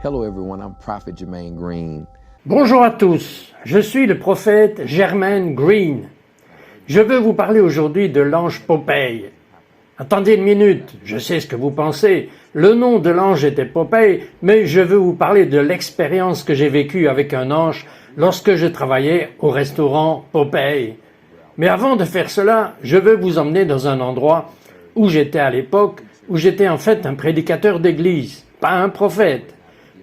Hello everyone, I'm Prophet Jermaine Green. Bonjour à tous, je suis le prophète Jermaine Green. Je veux vous parler aujourd'hui de l'ange Popeye. Attendez une minute, je sais ce que vous pensez. Le nom de l'ange était Popeye, mais je veux vous parler de l'expérience que j'ai vécue avec un ange lorsque je travaillais au restaurant Popeye. Mais avant de faire cela, je veux vous emmener dans un endroit où j'étais à l'époque, où j'étais en fait un prédicateur d'église, pas un prophète.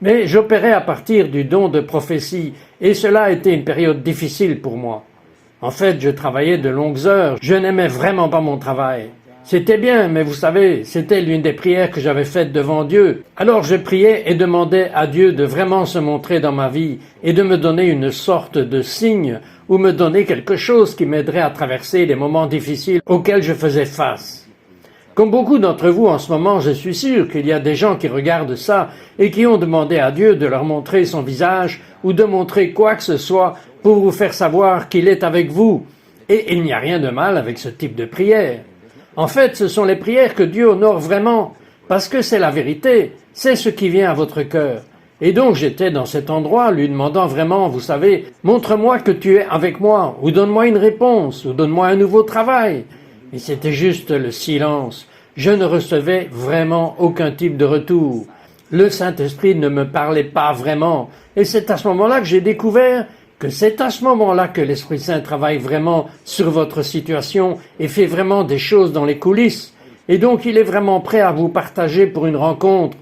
Mais j'opérais à partir du don de prophétie, et cela a été une période difficile pour moi. En fait, je travaillais de longues heures, je n'aimais vraiment pas mon travail. C'était bien, mais vous savez, c'était l'une des prières que j'avais faites devant Dieu. Alors je priais et demandais à Dieu de vraiment se montrer dans ma vie et de me donner une sorte de signe ou me donner quelque chose qui m'aiderait à traverser les moments difficiles auxquels je faisais face. Comme beaucoup d'entre vous en ce moment, je suis sûr qu'il y a des gens qui regardent ça et qui ont demandé à Dieu de leur montrer son visage ou de montrer quoi que ce soit pour vous faire savoir qu'il est avec vous. Et il n'y a rien de mal avec ce type de prière. En fait, ce sont les prières que Dieu honore vraiment, parce que c'est la vérité, c'est ce qui vient à votre cœur. Et donc j'étais dans cet endroit lui demandant vraiment, vous savez, montre-moi que tu es avec moi, ou donne-moi une réponse, ou donne-moi un nouveau travail. Et c'était juste le silence. Je ne recevais vraiment aucun type de retour. Le Saint-Esprit ne me parlait pas vraiment. Et c'est à ce moment-là que j'ai découvert que c'est à ce moment-là que l'Esprit Saint travaille vraiment sur votre situation et fait vraiment des choses dans les coulisses. Et donc il est vraiment prêt à vous partager pour une rencontre.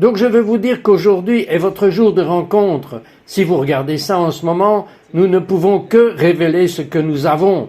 Donc je veux vous dire qu'aujourd'hui est votre jour de rencontre. Si vous regardez ça en ce moment, nous ne pouvons que révéler ce que nous avons.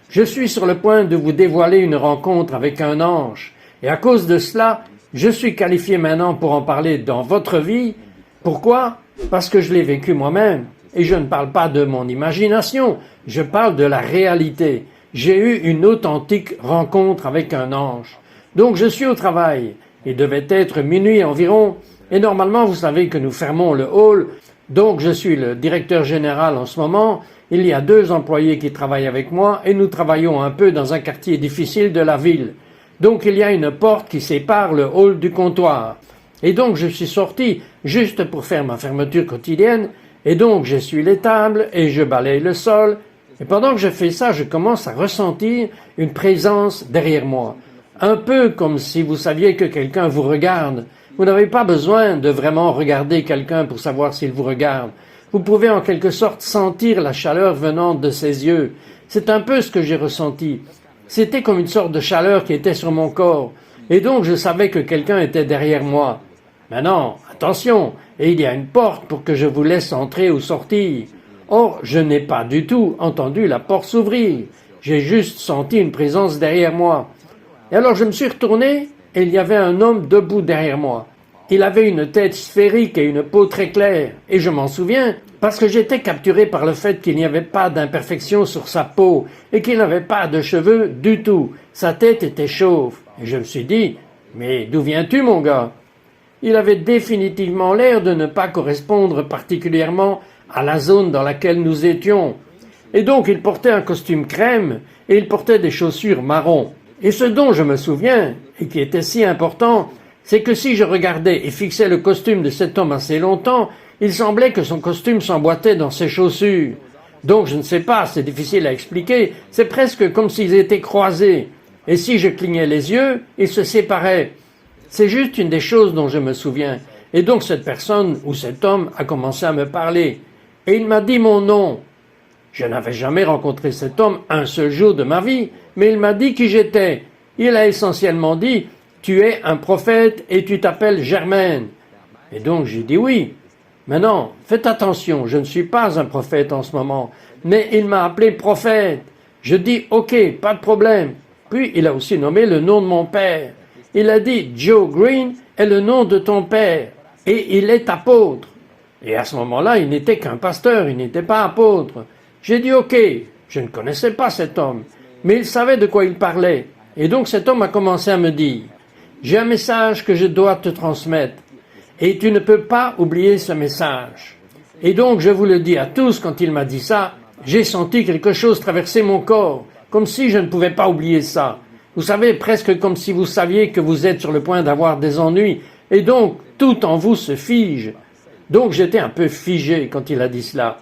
Je suis sur le point de vous dévoiler une rencontre avec un ange. Et à cause de cela, je suis qualifié maintenant pour en parler dans votre vie. Pourquoi? Parce que je l'ai vécu moi-même. Et je ne parle pas de mon imagination, je parle de la réalité. J'ai eu une authentique rencontre avec un ange. Donc je suis au travail. Il devait être minuit environ. Et normalement, vous savez que nous fermons le hall. Donc je suis le directeur général en ce moment. Il y a 2 employés qui travaillent avec moi et nous travaillons un peu dans un quartier difficile de la ville. Donc il y a une porte qui sépare le hall du comptoir. Et donc je suis sorti juste pour faire ma fermeture quotidienne. Et donc j'essuie les tables et je balaye le sol. Et pendant que je fais ça, je commence à ressentir une présence derrière moi. Un peu comme si vous saviez que quelqu'un vous regarde. Vous n'avez pas besoin de vraiment regarder quelqu'un pour savoir s'il vous regarde. Vous pouvez en quelque sorte sentir la chaleur venant de ses yeux. C'est un peu ce que j'ai ressenti. C'était comme une sorte de chaleur qui était sur mon corps. Et donc je savais que quelqu'un était derrière moi. Maintenant, attention, et il y a une porte pour que je vous laisse entrer ou sortir. Or, je n'ai pas du tout entendu la porte s'ouvrir. J'ai juste senti une présence derrière moi. Et alors je me suis retourné et il y avait un homme debout derrière moi. Il avait une tête sphérique et une peau très claire. Et je m'en souviens parce que j'étais capturé par le fait qu'il n'y avait pas d'imperfection sur sa peau et qu'il n'avait pas de cheveux du tout. Sa tête était chauve. Et je me suis dit, mais d'où viens-tu mon gars? Il avait définitivement l'air de ne pas correspondre particulièrement à la zone dans laquelle nous étions. Et donc il portait un costume crème et il portait des chaussures marron. Et ce dont je me souviens, et qui était si important, c'est que si je regardais et fixais le costume de cet homme assez longtemps, il semblait que son costume s'emboîtait dans ses chaussures. Donc je ne sais pas, c'est difficile à expliquer, c'est presque comme s'ils étaient croisés. Et si je clignais les yeux, ils se séparaient. C'est juste une des choses dont je me souviens. Et donc cette personne ou cet homme a commencé à me parler. Et il m'a dit mon nom. Je n'avais jamais rencontré cet homme un seul jour de ma vie, mais il m'a dit qui j'étais. Il a essentiellement dit « Tu es un prophète et tu t'appelles Jermaine ». Et donc j'ai dit oui. Maintenant, faites attention, je ne suis pas un prophète en ce moment, mais il m'a appelé prophète. Je dis « Ok, pas de problème ». Puis il a aussi nommé le nom de mon père. Il a dit « Joe Green est le nom de ton père et il est apôtre ». Et à ce moment-là, il n'était qu'un pasteur, il n'était pas apôtre. J'ai dit « Ok ». Je ne connaissais pas cet homme, mais il savait de quoi il parlait. Et donc cet homme a commencé à me dire « J'ai un message que je dois te transmettre et tu ne peux pas oublier ce message. » Et donc je vous le dis à tous, quand il m'a dit ça, j'ai senti quelque chose traverser mon corps, comme si je ne pouvais pas oublier ça. Vous savez, presque comme si vous saviez que vous êtes sur le point d'avoir des ennuis. Et donc, tout en vous se fige. Donc j'étais un peu figé quand il a dit cela.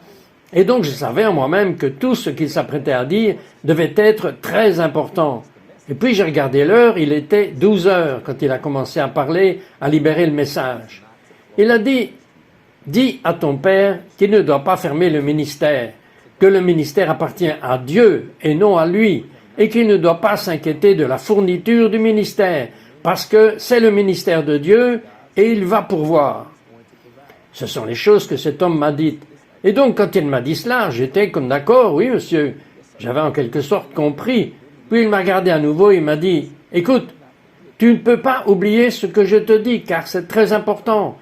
Et donc je savais en moi-même que tout ce qu'il s'apprêtait à dire devait être très important. Et puis j'ai regardé l'heure, il était 12 heures quand il a commencé à parler, à libérer le message. Il a dit « Dis à ton père qu'il ne doit pas fermer le ministère, que le ministère appartient à Dieu et non à lui, et qu'il ne doit pas s'inquiéter de la fourniture du ministère, parce que c'est le ministère de Dieu et il va pourvoir. » Ce sont les choses que cet homme m'a dites. Et donc, quand il m'a dit cela, j'étais comme d'accord, oui, monsieur. J'avais en quelque sorte compris. Puis il m'a regardé à nouveau, il m'a dit, écoute, tu ne peux pas oublier ce que je te dis, car c'est très important.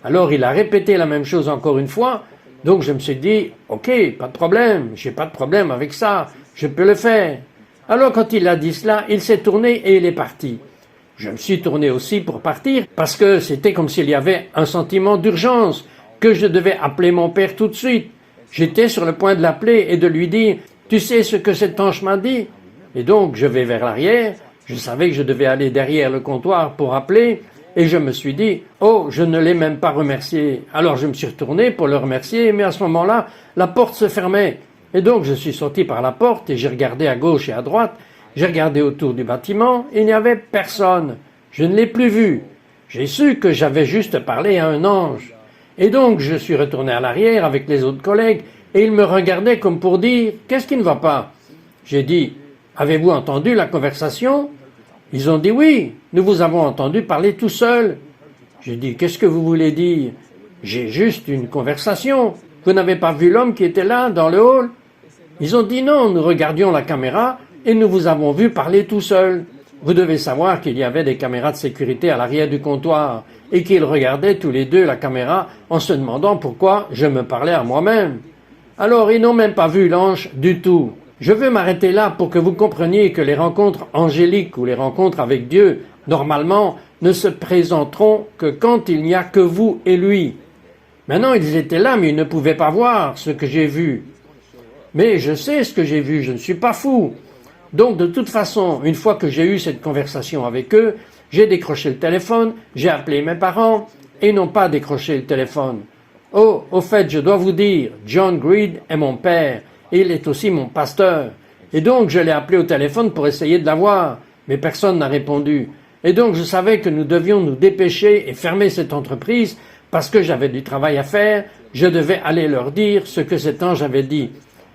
Alors il a répété la même chose encore une fois. Donc je me suis dit, ok, pas de problème, j'ai pas de problème avec ça, je peux le faire. Alors quand il a dit cela, il s'est tourné et il est parti. Je me suis tourné aussi pour partir, parce que c'était comme s'il y avait un sentiment d'urgence, que je devais appeler mon père tout de suite. J'étais sur le point de l'appeler et de lui dire « Tu sais ce que cet ange m'a dit ?» Et donc je vais vers l'arrière, je savais que je devais aller derrière le comptoir pour appeler, et je me suis dit « Oh, je ne l'ai même pas remercié. » Alors je me suis retourné pour le remercier, mais à ce moment-là, la porte se fermait. Et donc je suis sorti par la porte et j'ai regardé à gauche et à droite, j'ai regardé autour du bâtiment, il n'y avait personne. Je ne l'ai plus vu. J'ai su que j'avais juste parlé à un ange. Et donc je suis retourné à l'arrière avec les autres collègues et ils me regardaient comme pour dire « Qu'est-ce qui ne va pas ?» J'ai dit « Avez-vous entendu la conversation ?» Ils ont dit « Oui, nous vous avons entendu parler tout seul. » J'ai dit « Qu'est-ce que vous voulez dire ?»« J'ai juste une conversation. Vous n'avez pas vu l'homme qui était là, dans le hall ?» Ils ont dit « Non, nous regardions la caméra et nous vous avons vu parler tout seul. » Vous devez savoir qu'il y avait des caméras de sécurité à l'arrière du comptoir et qu'ils regardaient tous les deux la caméra en se demandant pourquoi je me parlais à moi-même. Alors ils n'ont même pas vu l'ange du tout. Je veux m'arrêter là pour que vous compreniez que les rencontres angéliques ou les rencontres avec Dieu, normalement, ne se présenteront que quand il n'y a que vous et lui. Maintenant, ils étaient là, mais ils ne pouvaient pas voir ce que j'ai vu. Mais je sais ce que j'ai vu, je ne suis pas fou. Donc, de toute façon, une fois que j'ai eu cette conversation avec eux, j'ai décroché le téléphone, j'ai appelé mes parents et ils n'ont pas décroché le téléphone. Oh, au fait, je dois vous dire, John Greed est mon père et il est aussi mon pasteur. Et donc, je l'ai appelé au téléphone pour essayer de l'avoir, mais personne n'a répondu. Et donc, je savais que nous devions nous dépêcher et fermer cette entreprise parce que j'avais du travail à faire, je devais aller leur dire ce que cet ange avait dit.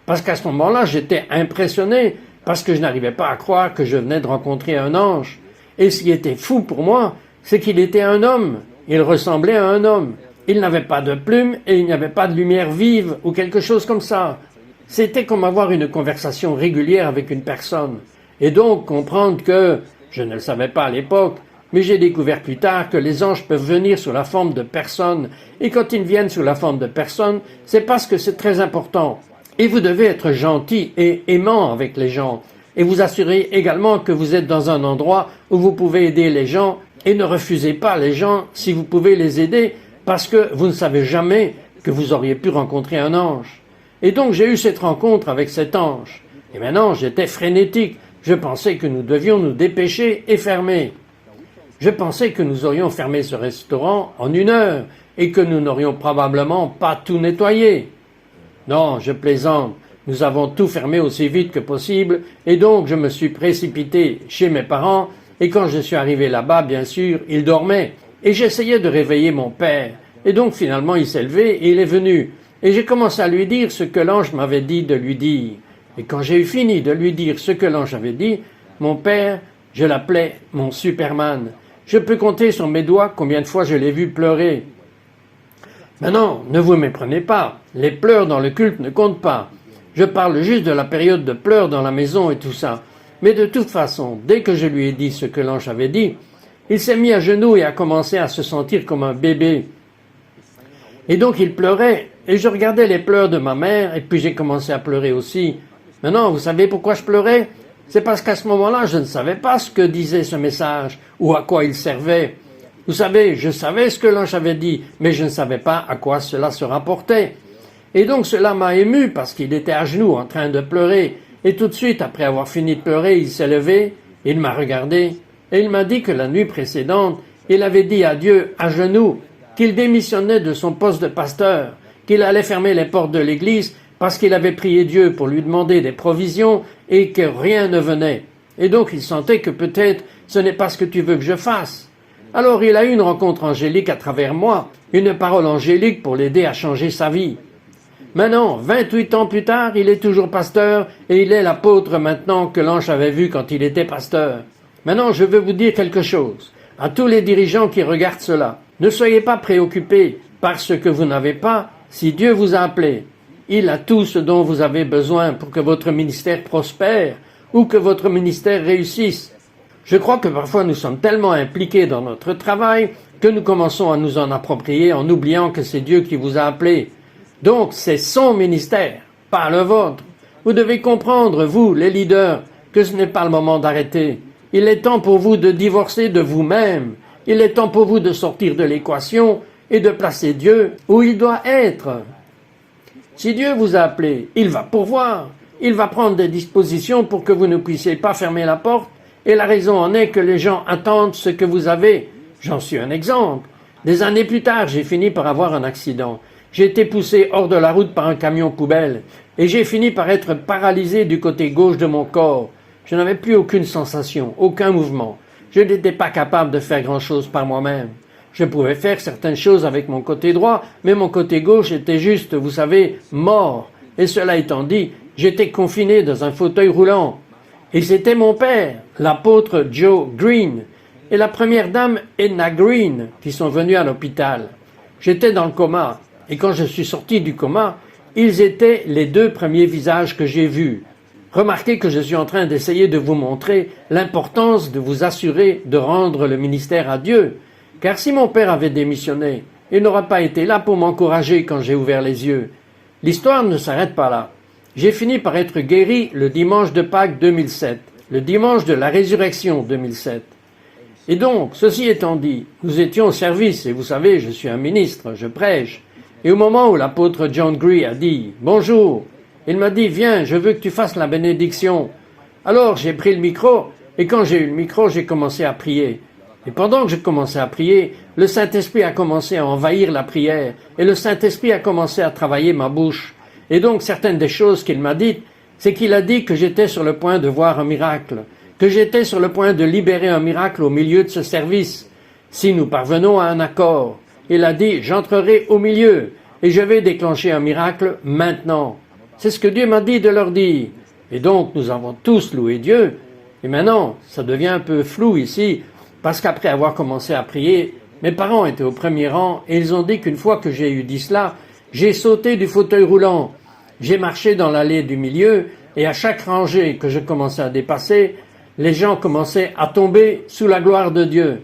Parce qu'à ce moment-là, j'étais impressionné, parce que je n'arrivais pas à croire que je venais de rencontrer un ange. Et ce qui était fou pour moi, c'est qu'il était un homme. Il ressemblait à un homme. Il n'avait pas de plumes et il n'y avait pas de lumière vive ou quelque chose comme ça. C'était comme avoir une conversation régulière avec une personne. Et donc comprendre que, je ne le savais pas à l'époque, mais j'ai découvert plus tard que les anges peuvent venir sous la forme de personnes. Et quand ils viennent sous la forme de personnes, c'est parce que c'est très important. Et vous devez être gentil et aimant avec les gens. Et vous assurez également que vous êtes dans un endroit où vous pouvez aider les gens et ne refusez pas les gens si vous pouvez les aider parce que vous ne savez jamais que vous auriez pu rencontrer un ange. Et donc j'ai eu cette rencontre avec cet ange. Et maintenant j'étais frénétique. Je pensais que nous devions nous dépêcher et fermer. Je pensais que nous aurions fermé ce restaurant en 1 heure et que nous n'aurions probablement pas tout nettoyé. Non, je plaisante. Nous avons tout fermé aussi vite que possible et donc je me suis précipité chez mes parents et quand je suis arrivé là-bas, bien sûr, ils dormaient et j'essayais de réveiller mon père. Et donc finalement il s'est levé et il est venu et j'ai commencé à lui dire ce que l'ange m'avait dit de lui dire. Et quand j'ai eu fini de lui dire ce que l'ange avait dit, mon père, je l'appelais mon Superman. Je peux compter sur mes doigts combien de fois je l'ai vu pleurer. Maintenant, ne vous méprenez pas, les pleurs dans le culte ne comptent pas. Je parle juste de la période de pleurs dans la maison et tout ça. Mais de toute façon, dès que je lui ai dit ce que l'ange avait dit, il s'est mis à genoux et a commencé à se sentir comme un bébé. Et donc il pleurait, et je regardais les pleurs de ma mère, et puis j'ai commencé à pleurer aussi. Maintenant, vous savez pourquoi je pleurais? C'est parce qu'à ce moment-là, je ne savais pas ce que disait ce message, ou à quoi il servait. Vous savez, je savais ce que l'ange avait dit, mais je ne savais pas à quoi cela se rapportait. Et donc cela m'a ému parce qu'il était à genoux en train de pleurer. Et tout de suite, après avoir fini de pleurer, il s'est levé, il m'a regardé et il m'a dit que la nuit précédente, il avait dit à Dieu à genoux qu'il démissionnait de son poste de pasteur, qu'il allait fermer les portes de l'église parce qu'il avait prié Dieu pour lui demander des provisions et que rien ne venait. Et donc il sentait que peut-être ce n'est pas ce que tu veux que je fasse. Alors il a eu une rencontre angélique à travers moi, une parole angélique pour l'aider à changer sa vie. Maintenant, 28 ans plus tard, il est toujours pasteur et il est l'apôtre maintenant que l'ange avait vu quand il était pasteur. Maintenant, je veux vous dire quelque chose. À tous les dirigeants qui regardent cela, ne soyez pas préoccupés par ce que vous n'avez pas si Dieu vous a appelé. Il a tout ce dont vous avez besoin pour que votre ministère prospère ou que votre ministère réussisse. Je crois que parfois nous sommes tellement impliqués dans notre travail que nous commençons à nous en approprier en oubliant que c'est Dieu qui vous a appelé. Donc c'est son ministère, pas le vôtre. Vous devez comprendre, vous, les leaders, que ce n'est pas le moment d'arrêter. Il est temps pour vous de divorcer de vous-même. Il est temps pour vous de sortir de l'équation et de placer Dieu où il doit être. Si Dieu vous a appelé, il va pourvoir. Il va prendre des dispositions pour que vous ne puissiez pas fermer la porte. Et la raison en est que les gens attendent ce que vous avez. J'en suis un exemple. Des années plus tard, j'ai fini par avoir un accident. J'ai été poussé hors de la route par un camion poubelle. Et j'ai fini par être paralysé du côté gauche de mon corps. Je n'avais plus aucune sensation, aucun mouvement. Je n'étais pas capable de faire grand-chose par moi-même. Je pouvais faire certaines choses avec mon côté droit, mais mon côté gauche était juste, vous savez, mort. Et cela étant dit, j'étais confiné dans un fauteuil roulant. Et c'était mon père, l'apôtre Joe Green, et la première dame Edna Green, qui sont venus à l'hôpital. J'étais dans le coma, et quand je suis sorti du coma, ils étaient les deux premiers visages que j'ai vus. Remarquez que je suis en train d'essayer de vous montrer l'importance de vous assurer de rendre le ministère à Dieu. Car si mon père avait démissionné, il n'aurait pas été là pour m'encourager quand j'ai ouvert les yeux. L'histoire ne s'arrête pas là. J'ai fini par être guéri le dimanche de Pâques 2007, le dimanche de la résurrection 2007. Et donc, ceci étant dit, nous étions au service, et vous savez, je suis un ministre, je prêche. Et au moment où l'apôtre John Green a dit « Bonjour », il m'a dit « Viens, je veux que tu fasses la bénédiction ». Alors j'ai pris le micro, et quand j'ai eu le micro, j'ai commencé à prier. Et pendant que je commençais à prier, le Saint-Esprit a commencé à envahir la prière, et le Saint-Esprit a commencé à travailler ma bouche. Et donc certaines des choses qu'il m'a dites, c'est qu'il a dit que j'étais sur le point de voir un miracle, que j'étais sur le point de libérer un miracle au milieu de ce service. Si nous parvenons à un accord, il a dit « J'entrerai au milieu et je vais déclencher un miracle maintenant ». C'est ce que Dieu m'a dit de leur dire. Et donc nous avons tous loué Dieu. Et maintenant, ça devient un peu flou ici, parce qu'après avoir commencé à prier, mes parents étaient au premier rang et ils ont dit qu'une fois que j'ai eu dit cela, j'ai sauté du fauteuil roulant. J'ai marché dans l'allée du milieu et à chaque rangée que je commençais à dépasser, les gens commençaient à tomber sous la gloire de Dieu.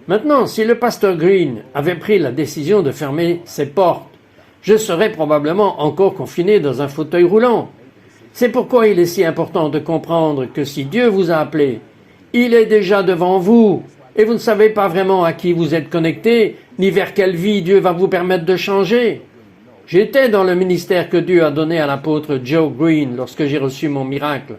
Maintenant, si le pasteur Green avait pris la décision de fermer ses portes, je serais probablement encore confiné dans un fauteuil roulant. C'est pourquoi il est si important de comprendre que si Dieu vous a appelé, il est déjà devant vous et vous ne savez pas vraiment à qui vous êtes connecté, ni vers quelle vie Dieu va vous permettre de changer. J'étais dans le ministère que Dieu a donné à l'apôtre Joe Green lorsque j'ai reçu mon miracle.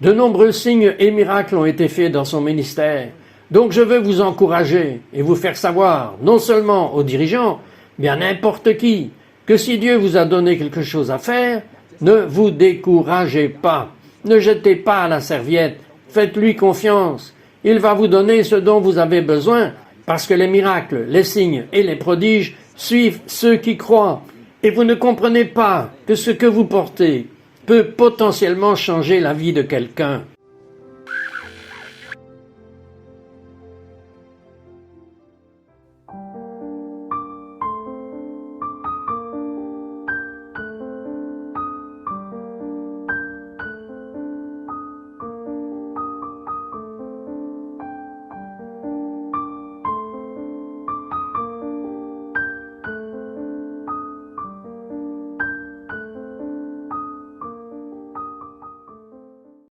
De nombreux signes et miracles ont été faits dans son ministère. Donc je veux vous encourager et vous faire savoir, non seulement aux dirigeants, mais à n'importe qui, que si Dieu vous a donné quelque chose à faire, ne vous découragez pas. Ne jetez pas la serviette. Faites-lui confiance. Il va vous donner ce dont vous avez besoin, parce que les miracles, les signes et les prodiges suivent ceux qui croient. Et vous ne comprenez pas que ce que vous portez peut potentiellement changer la vie de quelqu'un.